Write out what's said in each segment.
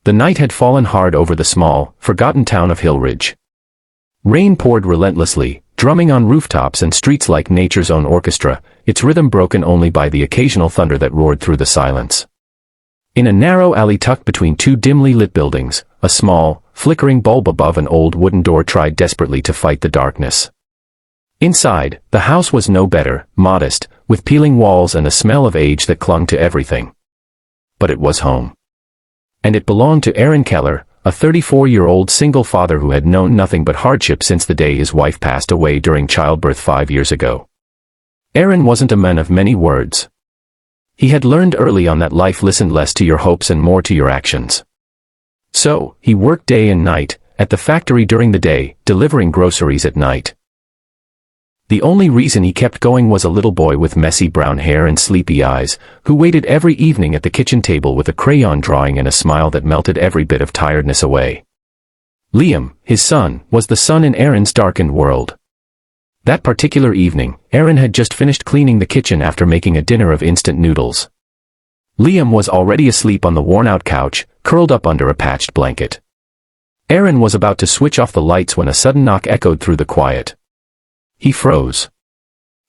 The night had fallen hard over the small, forgotten town of Hillridge. Rain poured relentlessly, drumming on rooftops and streets like nature's own orchestra, its rhythm broken only by the occasional thunder that roared through the silence. In a narrow alley tucked between two dimly lit buildings, a small, flickering bulb above an old wooden door tried desperately to fight the darkness. Inside, the house was no better, modest, with peeling walls and a smell of age that clung to everything. But it was home. And it belonged to Aaron Keller, a 34-year-old single father who had known nothing but hardship since the day his wife passed away during childbirth 5 years ago. Aaron wasn't a man of many words. He had learned early on that life listened less to your hopes and more to your actions. So, he worked day and night, at the factory during the day, delivering groceries at night. The only reason he kept going was a little boy with messy brown hair and sleepy eyes, who waited every evening at the kitchen table with a crayon drawing and a smile that melted every bit of tiredness away. Liam, his son, was the sun in Aaron's darkened world. That particular evening, Aaron had just finished cleaning the kitchen after making a dinner of instant noodles. Liam was already asleep on the worn-out couch, curled up under a patched blanket. Aaron was about to switch off the lights when a sudden knock echoed through the quiet. He froze.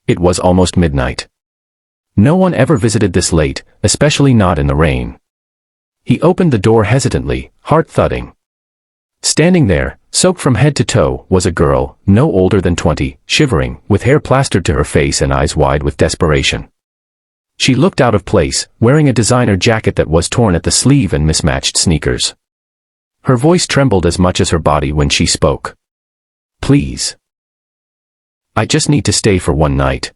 It was almost midnight. No one ever visited this late, especially not in the rain. He opened the door hesitantly, heart thudding. Standing there, soaked from head to toe, was a girl, no older than 20, shivering, with hair plastered to her face and eyes wide with desperation. She looked out of place, wearing a designer jacket that was torn at the sleeve and mismatched sneakers. Her voice trembled as much as her body when she spoke. "Please. I just need to stay for one night.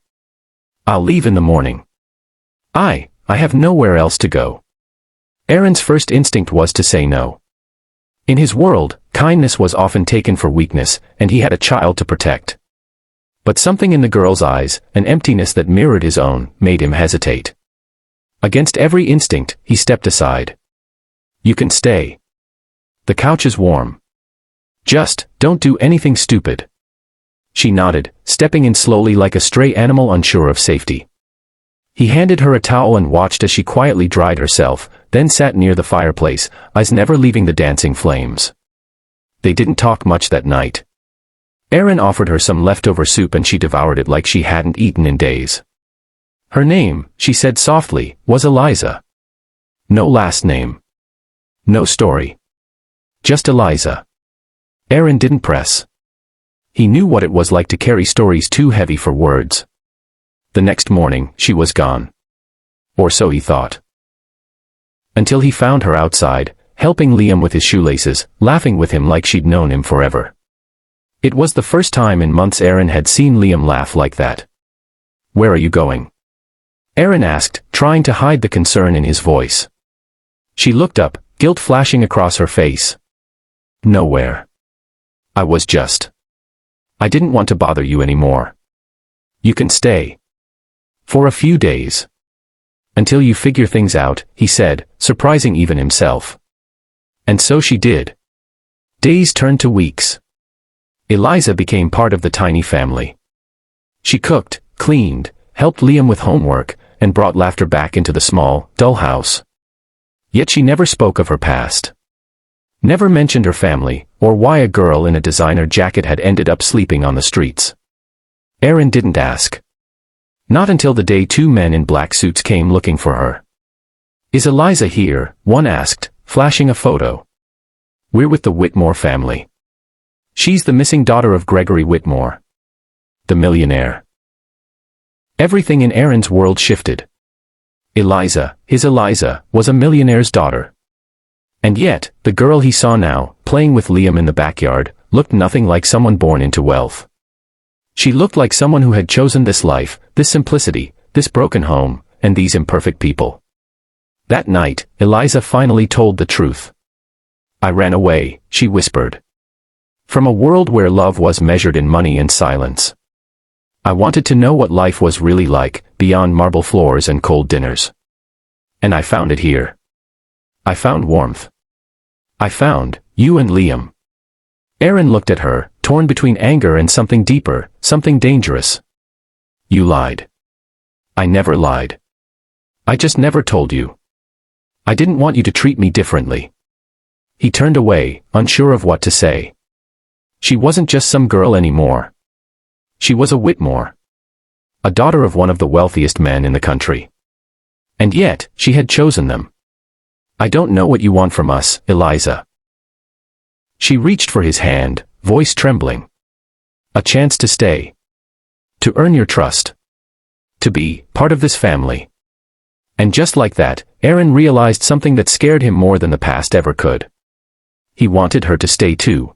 I'll leave in the morning. I have nowhere else to go." Aaron's first instinct was to say no. In his world, kindness was often taken for weakness, and he had a child to protect. But something in the girl's eyes, an emptiness that mirrored his own, made him hesitate. Against every instinct, he stepped aside. "You can stay. The couch is warm. Just, don't do anything stupid." She nodded, stepping in slowly like a stray animal unsure of safety. He handed her a towel and watched as she quietly dried herself, then sat near the fireplace, eyes never leaving the dancing flames. They didn't talk much that night. Aaron offered her some leftover soup and she devoured it like she hadn't eaten in days. Her name, she said softly, was Eliza. No last name. No story. Just Eliza. Aaron didn't press. He knew what it was like to carry stories too heavy for words. The next morning, she was gone. Or so he thought. Until he found her outside, helping Liam with his shoelaces, laughing with him like she'd known him forever. It was the first time in months Aaron had seen Liam laugh like that. "Where are you going?" Aaron asked, trying to hide the concern in his voice. She looked up, guilt flashing across her face. "Nowhere. I didn't want to bother you anymore. You can stay. For a few days. Until you figure things out," he said, surprising even himself. And so she did. Days turned to weeks. Eliza became part of the tiny family. She cooked, cleaned, helped Liam with homework, and brought laughter back into the small, dull house. Yet she never spoke of her past. Never mentioned her family, or why a girl in a designer jacket had ended up sleeping on the streets. Aaron didn't ask. Not until the day two men in black suits came looking for her. "Is Eliza here?" one asked, flashing a photo. "We're with the Whitmore family. She's the missing daughter of Gregory Whitmore. The millionaire." Everything in Aaron's world shifted. Eliza, his Eliza, was a millionaire's daughter. And yet, the girl he saw now, playing with Liam in the backyard, looked nothing like someone born into wealth. She looked like someone who had chosen this life, this simplicity, this broken home, and these imperfect people. That night, Eliza finally told the truth. "I ran away," she whispered. "From a world where love was measured in money and silence. I wanted to know what life was really like, beyond marble floors and cold dinners. And I found it here. I found warmth. I found you and Liam." Aaron looked at her, torn between anger and something deeper, something dangerous. "You lied." "I never lied. I just never told you. I didn't want you to treat me differently." He turned away, unsure of what to say. She wasn't just some girl anymore. She was a Whitmore. A daughter of one of the wealthiest men in the country. And yet, she had chosen them. I don't know what you want from us, Eliza. She reached for his hand, voice trembling. A chance to stay. To earn your trust. To be part of this family. And just like that, Aaron realized something that scared him more than the past ever could. He wanted her to stay too.